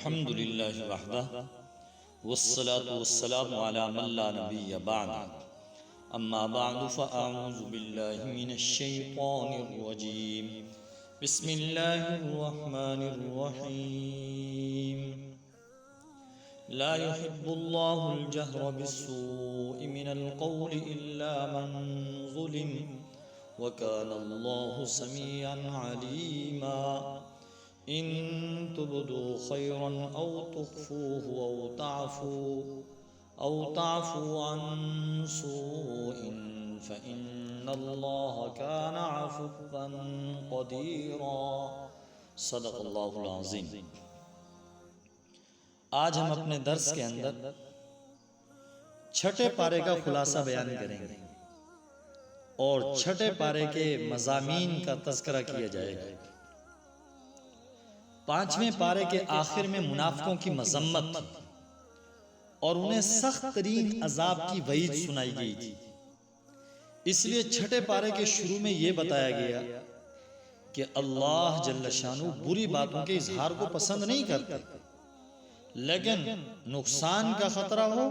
الحمد للہ وحدہ والصلاة والسلام علی من لا نبی بعد اما بعد فاعوذ باللہ من الشیطان الرجیم بسم اللہ الرحمن الرحیم لا يحب الله الجهر بالسوء من القول إلا من ظلم وكان الله سميعا عليما إن تبدوا خيرا أو تخفوه أو تعفوا عن سوء فإن الله كان عفوا قديرا صدق اللہ العظیم۔ آج ہم اپنے درس کے اندر چھٹے پارے کا خلاصہ بیان کریں گے اور چھٹے پارے کے مضامین کا تذکرہ کیا جائے گا۔ پانچویں پارے کے آخر میں منافقوں کی مذمت اور انہیں سخت ترین عذاب کی وعید سنائی گئی تھی، اس لیے چھٹے پارے کے شروع میں یہ بتایا گیا کہ اللہ جل شانہ بری باتوں کے اظہار کو پسند نہیں کرتے، لیکن نقصان کا خطرہ ہو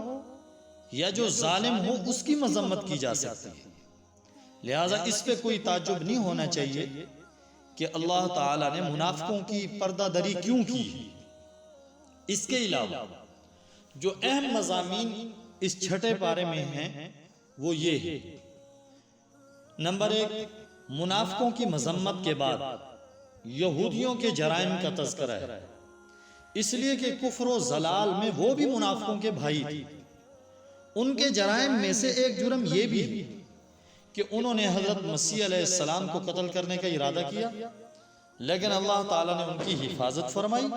یا جو ظالم ہو اس کی مذمت کی جا سکتی ہے، لہذا اس پہ کوئی تعجب نہیں ہونا چاہیے کہ اللہ تعالیٰ نے منافقوں کی پردہ دری کیوں کی۔ اس کے علاوہ جو اہم مضامین اس چھٹے پارے میں ہیں وہ یہ ہے: نمبر 1، منافقوں کی مذمت کے بعد یہودیوں کے جرائم کا تذکرہ ہے، اس لیے کہ کفر و ضلال میں وہ بھی منافقوں کے بھائی تھے۔ ان کے جرائم میں سے ایک جرم یہ بھی ہے کہ انہوں نے حضرت مسیح علیہ السلام کو قتل کرنے کا ارادہ کیا، لیکن اللہ تعالیٰ نے ان کی حفاظت فرمائی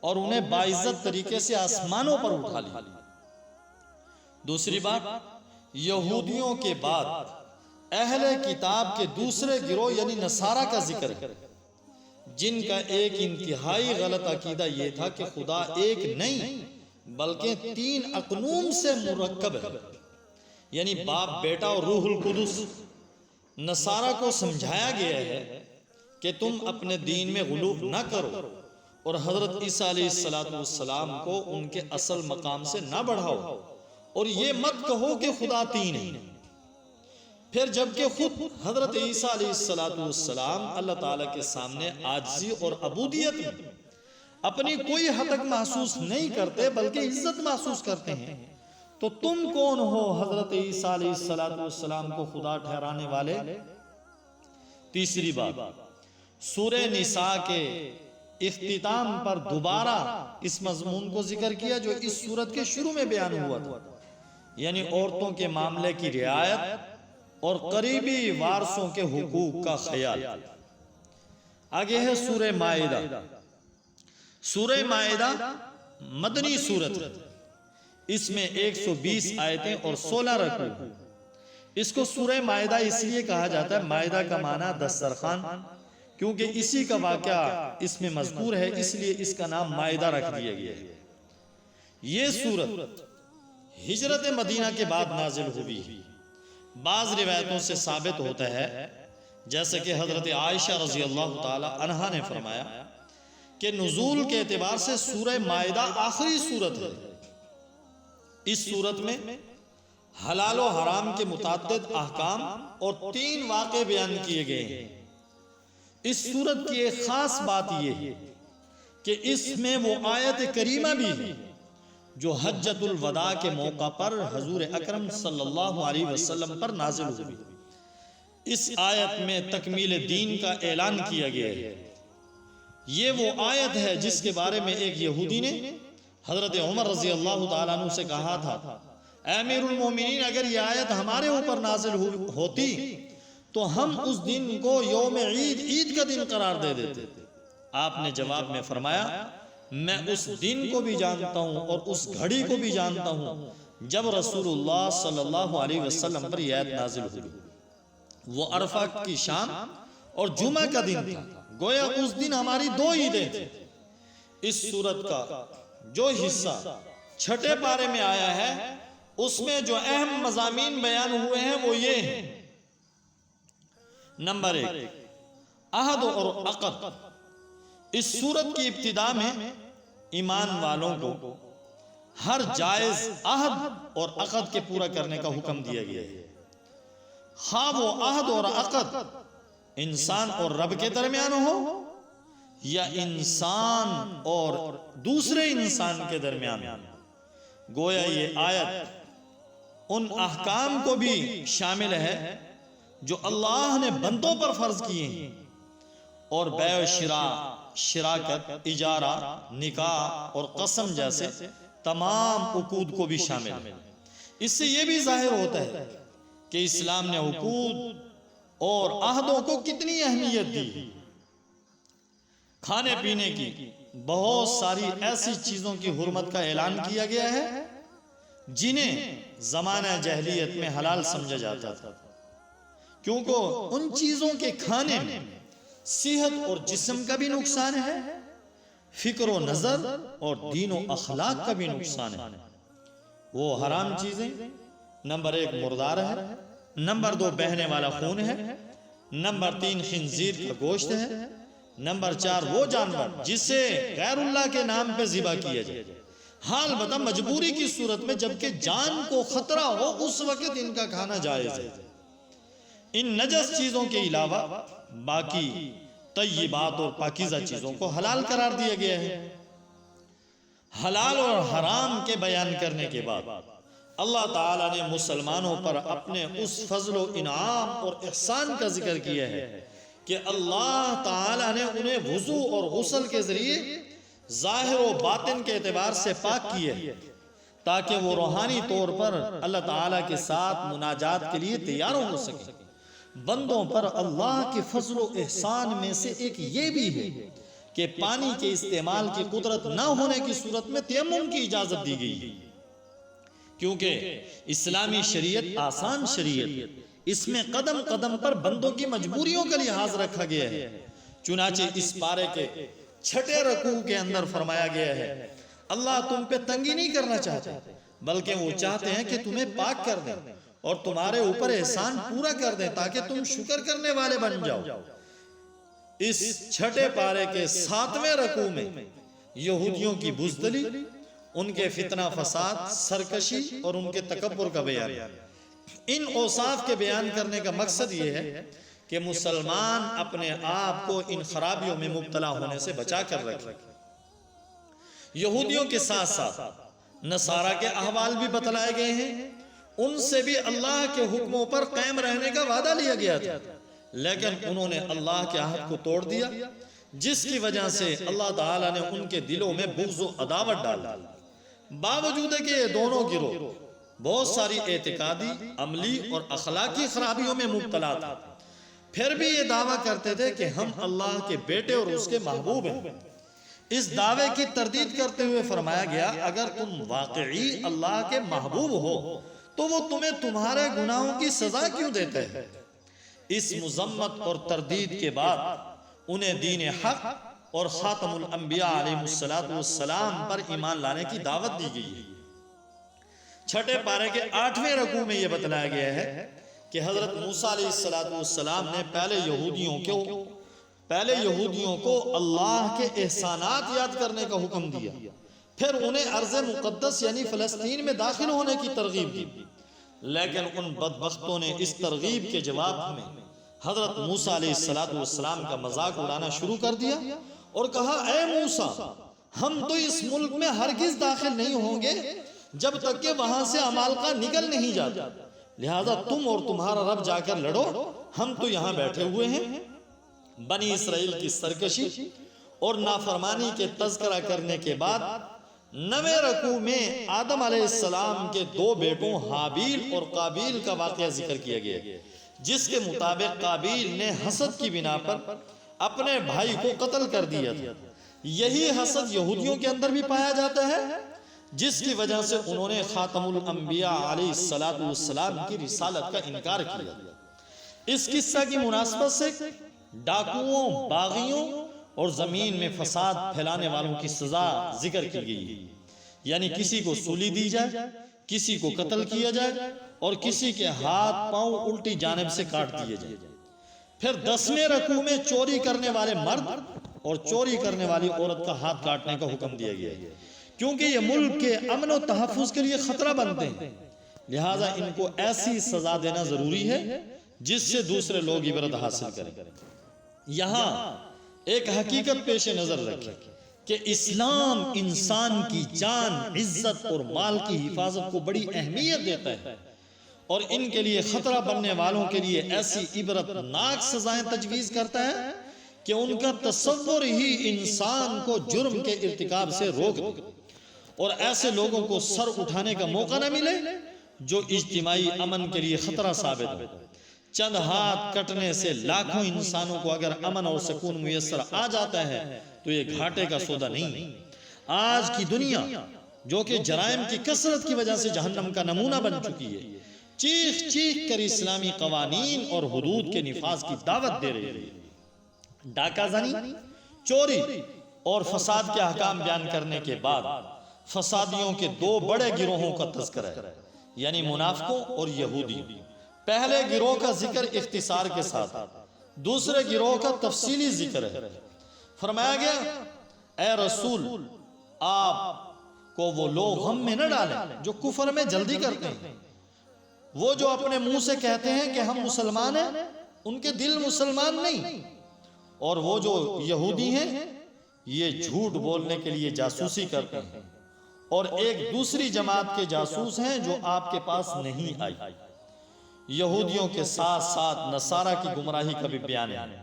اور انہیں باعزت طریقے سے آسمانوں پر اٹھا لیا۔ دوسری بات، یہودیوں کے بعد اہل کتاب کے دوسرے گروہ یعنی نصارہ کا ذکر ہے، جن کا ایک انتہائی غلط عقیدہ یہ تھا کہ خدا ایک نہیں بلکہ 3 اقنوم سے مرکب ہے، یعنی باپ، بیٹا اور روح القدس۔ نصارہ کو سمجھایا گیا ہے کہ تم اپنے دین میں غلو نہ کرو اور حضرت عیسیٰ علیہ السلام کو ان کے اصل مقام سے نہ بڑھاؤ، اور یہ مت کہو کہ خدا 3 ہے۔ پھر جبکہ خود حضرت عیسیٰ علیہ السلام اللہ تعالیٰ کے سامنے عاجزی اور عبودیت میں اپنی کوئی حق محسوس نہیں کرتے بلکہ عزت محسوس کرتے ہیں، تو تم کون ہو حضرت عیسیٰ علیہ السلام کو خدا ٹھہرانے والے؟ تیسری بات، سورہ نساء کے اختتام پر دوبارہ اس مضمون کو ذکر کیا جو اس سورت کے شروع میں بیان ہوا تھا، یعنی عورتوں کے معاملے کی رعایت اور قریبی وارثوں کے حقوق کا خیال۔ آگے ہے سورہ مائدہ۔ سورہ مائدہ مدنی سورت ہے، اس میں 120 آیتیں اور 16 رکوع۔ اس کو سورہ مائدہ اس لیے کہا جاتا ہے، مائدہ کا معنی دسترخوان، کیونکہ اسی کا واقعہ اس میں مذکور ہے، اس لیے اس کا نام مائدہ رکھ دیا گیا ہے۔ یہ سورت ہجرت مدینہ کے بعد نازل ہوئی۔ بعض روایتوں سے ثابت ہوتا ہے، جیسے کہ حضرت عائشہ رضی اللہ تعالی عنہا نے فرمایا کہ نزول کے اعتبار سے سورہ مائدہ آخری سورت ہے۔ اس سورت میں حلال و حرام کے متعدد احکام اور 3 واقعے بیان کیے گئے ہیں۔ اس سورت کی ایک خاص بات یہ ہے کہ اس میں وہ آیت کریمہ بھی ہے جو حجۃ الوداع کے موقع پر حضور اکرم صلی اللہ علیہ وسلم پر نازل ہوئی۔ اس آیت میں تکمیل دین کا اعلان کیا گیا ہے۔ یہ وہ آیت ہے جس کے بارے میں ایک یہودی نے حضرت عمر رضی اللہ تعالیٰ عنہ سے کہا تھا، اے امیر المومنین، اگر یہ آیت ہمارے اوپر نازل ہوتی تو ہم اس دن کو یوم عید کا دن قرار دے دیتے۔ آپ نے جواب میں فرمایا، میں اس دن کو بھی جانتا ہوں اور اس گھڑی کو بھی جانتا ہوں جب رسول اللہ صلی اللہ علیہ وسلم پر یہ آیت نازل ہوئی۔ وہ عرفہ کی شام اور جمعہ کا دن تھا، گویا اس دن ہماری 2 عیدیں تھیں۔ اس سورت کا جو حصہ چھٹے پارے میں آیا ہے اس میں جو اہم مضامین بیان ہوئے ہیں وہ یہ ہیں: نمبر 1، عہد اور عقد۔ اس سورت کی ابتدا میں ایمان والوں کو ہر جائز عہد اور عقد کے پورا کرنے کا حکم دیا گیا ہے، خواہ وہ عہد اور عقد انسان اور رب کے درمیان ہو یا انسان اور دوسرے انسان کے درمیان ہو۔ گویا یہ آیت ان احکام کو بھی شامل ہے جو اللہ نے بندوں پر فرض کیے ہیں، اور بیع و شراء، شراکت، اجارہ، نکاح اور قسم جیسے تمام عقود کو بھی شامل ہے۔ اس سے یہ بھی ظاہر ہوتا ہے کہ اسلام نے عقود اور عہدوں کو کتنی اہمیت دی۔ کھانے پینے کی بہت ساری ایسی چیزوں کی حرمت کا اعلان کیا گیا ہے جنہیں زمانہ جاہلیت میں حلال سمجھا جاتا تھا، کیونکہ ان چیزوں کے کھانے میں صحت اور جسم کا بھی نقصان ہے، فکر و نظر اور دین و اخلاق کا بھی نقصان ہے۔ وہ حرام چیزیں نمبر 1 مردار ہے، نمبر 2 بہنے والا خون ہے، نمبر 3 خنزیر کا گوشت ہے، نمبر 4 وہ جانور جسے غیر اللہ کے نام پہ ذبح کیا جائے، حال بتا مجبوری کی صورت میں جبکہ جان کو خطرہ ہو اس وقت ان کا کھانا جائز ہے۔ ان نجس چیزوں کے علاوہ باقی طیبات اور پاکیزہ چیزوں کو حلال قرار دیا گیا ہے۔ حلال اور حرام کے بیان کرنے کے بعد اللہ تعالیٰ نے مسلمانوں پر اپنے اس فضل و انعام اور احسان کا ذکر کیا ہے کہ اللہ تعالیٰ نے انہیں وضو اور غسل کے ذریعے ظاہر و باطن کے اعتبار سے پاک کیے تاکہ وہ روحانی طور پر اللہ تعالیٰ کے ساتھ مناجات کے لیے تیار ہو سکیں۔ بندوں پر اللہ کے فضل و احسان میں سے ایک یہ بھی ہے کہ پانی کے استعمال کی قدرت نہ ہونے کی صورت میں تیمم کی اجازت دی گئی، کیونکہ اسلامی شریعت آسان شریعت، اس میں قدم قدم پر بندوں کی مجبوریوں کا لحاظ رکھا گیا ہے۔ چنانچہ اس پارے کے 6 رکوع کے اندر فرمایا گیا ہے اللہ تم پہ تنگی نہیں کرنا چاہتے بلکہ وہ چاہتے ہیں کہ تمہیں پاک کر دیں اور تمہارے اوپر احسان پورا کر دیں تاکہ تم شکر کرنے والے بن جاؤ۔ اس 6 پارے کے 7ویں رکوع میں یہودیوں کی بزدلی، ان کے فتنہ فساد، سرکشی اور ان کے تکبر کا بیان ہے۔ ان اوصاف کے بیان کرنے کا مقصد یہ ہے کہ مسلمان اپنے آپ کو ان خرابیوں میں مبتلا ہونے سے بچا کر رکھے۔ یہودیوں کے ساتھ ساتھ نصارہ کے احوال بھی بتلائے گئے ہیں، ان سے بھی اللہ کے حکموں پر قائم رہنے کا وعدہ لیا گیا تھا، لیکن انہوں نے اللہ کے عہد کو توڑ دیا، جس کی وجہ سے اللہ تعالیٰ نے ان کے دلوں میں بغض و عداوت ڈالا۔ باوجود کہ یہ دونوں گروہ بہت ساری اعتقادی، عملی اور اخلاقی خرابیوں میں مبتلا تھا، پھر بھی یہ دعویٰ کرتے تھے کہ ہم اللہ کے بیٹے اور اس کے محبوب ہیں۔ اس دعوے کی تردید کرتے ہوئے فرمایا گیا اگر تم واقعی اللہ کے محبوب ہو تو وہ تمہیں تمہارے گناہوں کی سزا کیوں دیتے ہیں؟ اس مذمت اور تردید کے بعد انہیں دین حق اور خاتم الانبیاء علیہ السلام پر ایمان لانے کی دعوت دی گئی ہے۔ 6 پارے کے 8ویں رکوع میں یہ بتلایا گیا ہے کہ حضرت موسیٰ علیہ السلام نے پہلے یہودیوں کو اللہ کے احسانات یاد کرنے کا حکم دیا، پھر انہیں ارض مقدس یعنی فلسطین میں داخل ہونے کی ترغیب دی، لیکن ان بدبختوں نے اس ترغیب کے جواب میں حضرت موسیٰ علیہ السلام کا مذاق اڑانا شروع کر دیا اور کہا اے موسیٰ ہم تو اس ملک میں ہرگز داخل نہیں ہوں گے جب تک کہ وہاں سے عمالقہ نکل نہیں جاتا، لہذا تم اور تمہارا رب جا کر لڑو، ہم تو یہاں بیٹھے ہوئے ہیں۔ بنی اسرائیل کی سرکشی اور نافرمانی کے تذکرہ کرنے کے بعد 9ویں رکوع میں آدم علیہ السلام کے 2 بیٹوں حابیل اور قابیل کا واقعہ ذکر کیا گیا، جس کے مطابق قابیل نے حسد کی بنا پر اپنے بھائی کو قتل کر دیا تھا۔ یہی حسد یہودیوں کے اندر بھی پایا جاتا ہے، جس کی وجہ سے انہوں نے خاتم الانبیاء علیہ السلام کی رسالت کا انکار کیا۔ اس قصہ کی مناسبت سے ڈاکوؤں، باغیوں اور زمین میں فساد پھیلانے والوں کی سزا ذکر کی گئی ہے، یعنی کسی کو سولی دی جائے، کسی کو قتل کیا جائے اور کسی کے ہاتھ پاؤں الٹی جانب سے کاٹ دیے جائے۔ پھر 10ویں رکوع میں چوری کرنے والے مرد اور چوری کرنے والی عورت کا ہاتھ کاٹنے کا حکم دیا گیا ہے، کیونکہ یہ ملک کے امن و تحفظ کے لیے خطرہ بنتے ہیں، لہٰذا ان کو ایسی سزا دینا ضروری ہے جس سے دوسرے لوگ عبرت حاصل کریں۔ یہاں ایک حقیقت پیش نظر رکھیں کہ اسلام انسان کی جان، عزت اور مال کی حفاظت کو بڑی اہمیت دیتا ہے، اور ان کے لیے خطرہ بننے والوں کے لیے ایسی عبرتناک سزائیں تجویز کرتا ہے کہ ان کا تصور ہی انسان کو جرم کے ارتکاب سے روک دے، اور ایسے لوگوں کو سر اٹھانے کا موقع نہ ملے جو اجتماعی امن کے لیے خطرہ ثابت ہو۔ چند ہاتھ کٹنے سے لاکھوں انسانوں کو اگر امن اور سکون میسر آ جاتا ہے تو یہ گھاٹے کا سودا نہیں۔ آج کی دنیا جو کہ جرائم کی کثرت کی وجہ سے جہنم کا نمونہ بن چکی ہے، چیخ چیخ کر اسلامی قوانین اور حدود کے نفاذ کی دعوت دے رہی ہے۔ ڈاکہ زنی، چوری اور فساد کے احکام بیان کرنے کے بعد فسادیوں کے دو بڑے گروہوں کا تذکرہ ہے، یعنی منافقوں اور یہودیوں۔ پہلے گروہ کا ذکر اختصار کے ساتھ، دوسرے گروہ کا تفصیلی ذکر ہے۔ فرمایا گیا، اے رسول، آپ کو وہ لوگ غم میں نہ ڈالیں جو کفر میں جلدی کرتے ہیں، وہ جو اپنے منہ سے کہتے ہیں کہ ہم مسلمان ہیں، ان کے دل مسلمان نہیں، اور وہ جو یہودی ہیں یہ جھوٹ بولنے کے لیے جاسوسی کرتے ہیں اور ایک دوسری جماعت کے جاسوس ہیں جو آپ کے پاس نہیں آئی۔ یہودیوں کے ساتھ ساتھ نصارہ کی گمراہی کا بھی بیان ہے،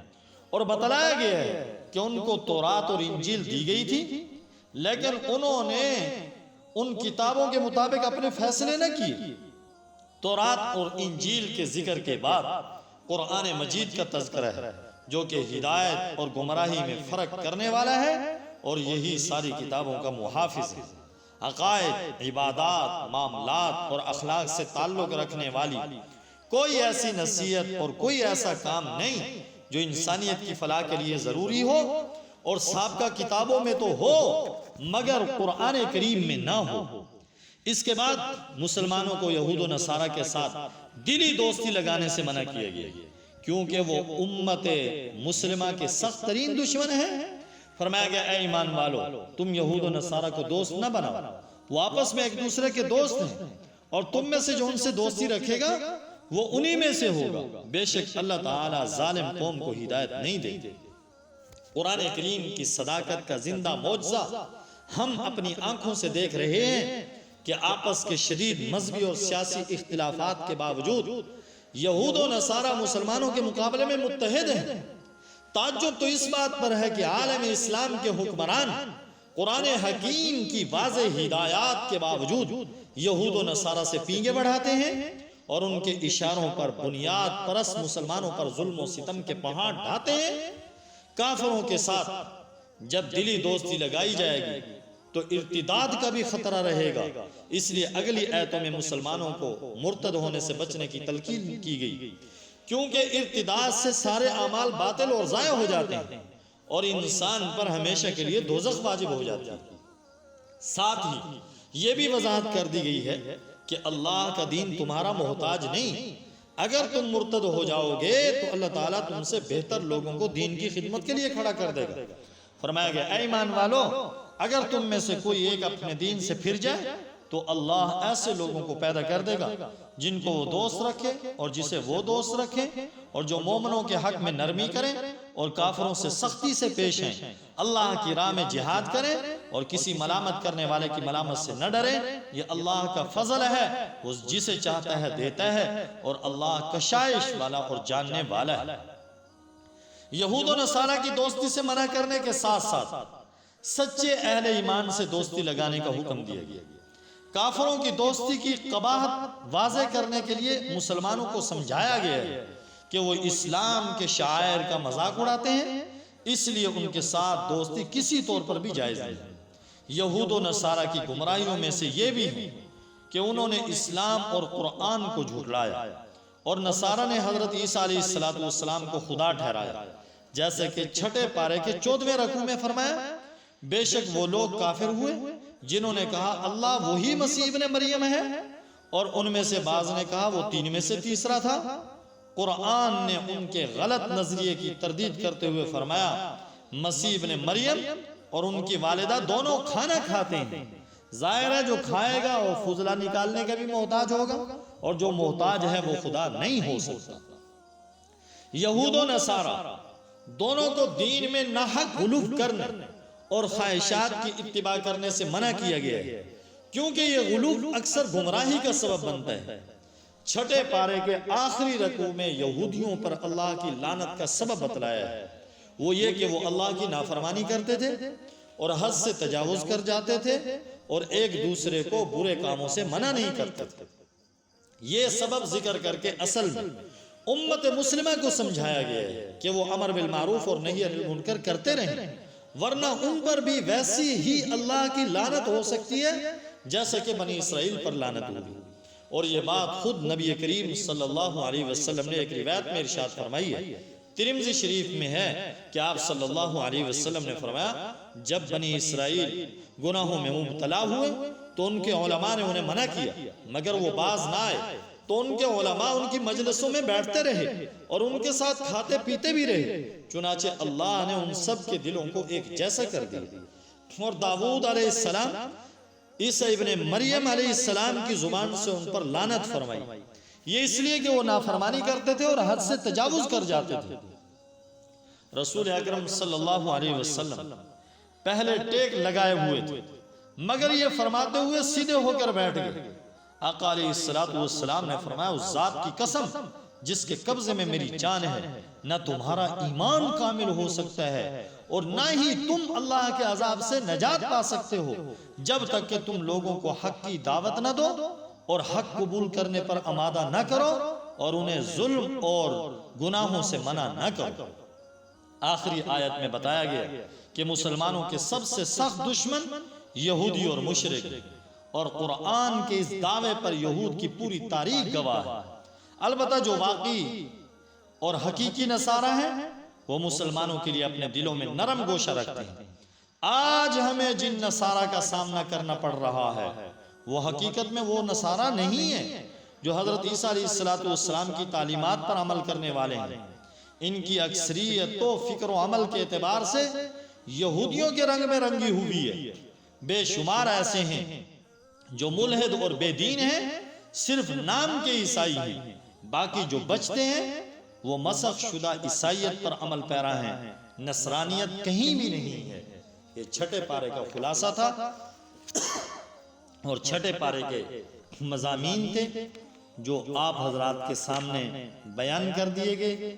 اور بتلایا گیا ہے کہ ان کو تورات اور انجیل دی گئی تھی، لیکن انہوں نے ان کتابوں کے مطابق اپنے فیصلے نہ کیے۔ تورات اور انجیل کے ذکر کے بعد قرآن مجید کا تذکرہ ہے جو کہ ہدایت اور گمراہی میں فرق کرنے والا ہے، اور یہی ساری کتابوں کا محافظ ہے۔ عقائد، عبادات، معاملات اور اخلاق سے تعلق رکھنے والی کوئی ایسی نصیحت اور کوئی ایسا کام نہیں جو انسانیت کی فلاح کے لیے ضروری ہو اور سابقہ کتابوں میں تو ہو مگر قرآن کریم میں نہ ہو۔ اس کے بعد مسلمانوں کو یہود و نصارہ کے ساتھ دلی دوستی لگانے سے منع کیا گیا، کیونکہ وہ امت مسلمہ کے سخت ترین دشمن ہیں۔ فرمایا گیا، اے ایمان والو، تم یہود و نصارہ کو دوست نہ بناؤ، وہ آپس میں ایک دوسرے کے دوست ہیں، اور تم میں سے جو ان سے دوستی رکھے گا وہ انہی میں سے ہوگا، بے شک اللہ تعالیٰ ظالم قوم کو ہدایت نہیں دے۔ قرآن کریم کی صداقت کا زندہ معجزہ ہم اپنی آنکھوں سے دیکھ رہے ہیں کہ آپس کے شدید مذہبی اور سیاسی اختلافات کے باوجود یہود و نصارہ مسلمانوں کے مقابلے میں متحد ہیں۔ تعجب تو اس بات پر ہے کہ عالم اسلام کے حکمران قرآن حکیم کی واضح ہدایات کے باوجود یہود و نصارہ سے پینگے بڑھاتے ہیں اور ان کے اشاروں پر بنیاد پرست مسلمانوں پر ظلم و ستم کے پہاڑ ڈھاتے ہیں۔ کافروں کے ساتھ جب دلی دوستی لگائی جائے گی تو ارتداد کا بھی خطرہ رہے گا، اس لیے اگلی آیتوں میں مسلمانوں کو مرتد ہونے سے بچنے کی تلقین کی گئی، کیونکہ ارتداد سے سارے اعمال باطل اور ضائع ہو جاتے ہیں اور انسان پر ہمیشہ کے لیے دوزخ واجب ہو جاتی ہے۔ ساتھ ہی یہ بھی وضاحت کر دی گئی ہے کہ اللہ کا دین تمہارا محتاج نہیں، اگر تم مرتد ہو جاؤ گے تو اللہ تعالیٰ تم سے بہتر لوگوں کو دین کی خدمت کے لیے کھڑا کر دے گا۔ فرمایا گیا، اے ایمان والو، اگر تم میں سے کوئی ایک اپنے دین سے پھر جائے تو اللہ ایسے لوگوں کو پیدا کر دے گا جن کو وہ دوست رکھے اور جسے وہ دوست رکھے، اور جو مومنوں کے حق میں نرمی کریں اور کافروں سے سختی سے پیش ہیں، اللہ کی راہ میں جہاد کریں اور کسی ملامت کرنے والے کی ملامت سے نہ ڈریں۔ یہ اللہ کا فضل ہے، وہ جسے چاہتا ہے دیتا ہے، اور اللہ کشائش والا اور جاننے والا ہے۔ یہود و نصارہ کی دوستی سے منع کرنے کے ساتھ ساتھ سچے اہل ایمان سے دوستی لگانے کا حکم دیا گیا۔ کافروں کی دوستی کی قباحت واضح کرنے کے لیے مسلمانوں کو سمجھایا گیا ہے کہ وہ اسلام کے شعائر کا مذاق اڑاتے ہیں، اس لیے ان کے ساتھ دوستی کسی طور پر بھی جائز نہیں۔ یہود و نصارہ کی گمراہیوں میں سے یہ بھی ہے کہ انہوں نے اسلام اور قرآن کو جھٹلایا، اور نصارہ نے حضرت عیسیٰ علیہ السلام کو خدا ٹھہرایا، جیسے کہ چھٹے پارے کے 14ویں رکوع میں فرمایا، بے شک وہ لوگ کافر ہوئے جنہوں نے کہا اللہ وہی مسیح ابن مریم ہے، اور ان میں سے بعض نے کہا وہ 3 میں سے تیسرا تھا۔ قرآن نے ان کے غلط نظریے کی تردید کرتے ہوئے فرمایا، مسیح ابن مریم اور ان کی والدہ دونوں کھانا کھاتے ہیں. ظاہر ہے جو کھائے گا وہ فضلہ نکالنے کا بھی محتاج ہوگا، اور جو محتاج ہے وہ خدا نہیں ہو سکتا. یہود و نصارہ دونوں کو دین میں ناحق غلو کرنے اور خواہشات کی اتباع کرنے سے منع کیا گیا ہے، کیونکہ یہ غلو اکثر گمراہی کا سبب بنتا ہے. چھٹے پارے کے آخری رکوع میں یہودیوں پر اللہ کی لعنت کا سبب بتلایا ہے. وہ یہ کہ وہ اللہ کی نافرمانی کرتے تھے اور حد سے تجاوز کر جاتے تھے اور ایک دوسرے کو برے کاموں سے منع نہیں کرتے تھے. یہ سبب ذکر کر کے اصل میں امت مسلمہ کو سمجھایا گیا ہے کہ وہ امر بالمعروف اور نہی عن المنکر کرتے رہیں، ورنہ ان پر بھی ویسی ہی اللہ کی لعنت ہو سکتی ہے جیسا کہ بنی اسرائیل پر لعنت ہوئی. اور یہ بات خود نبی کریم صلی اللہ علیہ وسلم نے ایک روایت میں ارشاد فرمائی ہے. ترمذی شریف میں ہے کہ آپ صلی اللہ علیہ وسلم نے فرمایا جب بنی اسرائیل گناہوں میں مبتلا ہوئے تو ان کے علماء نے انہیں منع کیا، مگر وہ باز نہ آئے تو ان کے علماء ان کی مجلسوں میں بیٹھتے رہے اور ان کے ساتھ کھاتے پیتے بھی رہے. چنانچہ اللہ نے ان سب کے دلوں کو ایک جیسا کر دیا. اور داؤد علیہ السلام عیسیٰ ابن مریم علیہ السلام کی زبان سے ان پر لعنت فرمائی. یہ اس لیے کہ وہ نافرمانی کرتے تھے اور حد سے تجاوز کر جاتے تھے. رسول اکرم صلی اللہ علیہ وسلم پہلے ٹیک لگائے ہوئے تھے، مگر یہ فرماتے ہوئے سیدھے ہو کر بیٹھ گئے. آقا علیہ السلام نے فرمایا اس ذات کی قسم جس کے قبضے میں میری جان ہے، نہ تمہارا ایمان کامل ہو سکتا ہے اور نہ ہی تم اللہ کے عذاب سے نجات پا سکتے ہو جب تک کہ تم لوگوں کو حق کی دعوت نہ دو اور حق قبول کرنے پر آمادہ نہ کرو اور انہیں ظلم اور گناہوں سے منع نہ کرو. آخری آیت میں بتایا گیا کہ مسلمانوں کے سب سے سخت دشمن یہودی اور مشرک، اور قرآن کے اس دعوے پر یہود کی پوری تاریخ گواہ ہے. البتہ جو واقعی اور حقیقی نصارہ ہیں وہ مسلمانوں کے لیے اپنے دلوں میں نرم گوشہ رکھتے ہیں. آج ہمیں جن نصارہ کا سامنا کرنا پڑ رہا ہے وہ حقیقت میں وہ نصارہ نہیں ہیں جو حضرت عیسیٰ علیہ السلام کی تعلیمات پر عمل کرنے والے ہیں. ان کی اکثریت تو فکر و عمل کے اعتبار سے یہودیوں کے رنگ میں رنگی ہوئی ہے. بے شمار ایسے ہیں جو ملحد اور بے دین ہیں، صرف نام کے عیسائی ہیں. باقی جو بچتے ہیں وہ مسخ شدہ عیسائیت پر عمل پیرا ہیں. نصرانیت کہیں بھی نہیں ہے. یہ چھٹے پارے کا خلاصہ تھا اور چھٹے پارے کے مضامین تھے جو آپ حضرات کے سامنے بیان کر دیے گئے.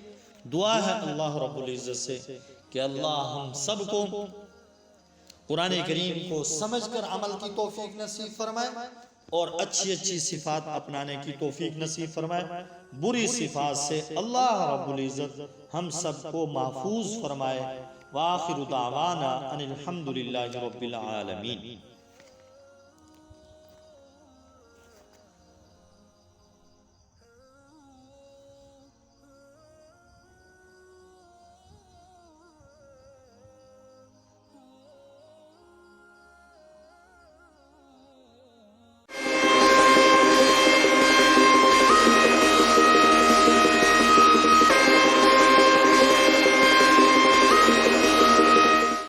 دعا ہے اللہ رب العزت سے کہ اللہ ہم سب کو قرآن کریم کو سمجھ کر عمل کی توفیق نصیب فرمائے اور اچھی اچھی صفات اپنانے کی توفیق نصیب فرمائے. بری صفات سے اللہ رب العزت ہم سب کو محفوظ فرمائے. وآخر دعوانا ان الحمدللہ رب العالمین.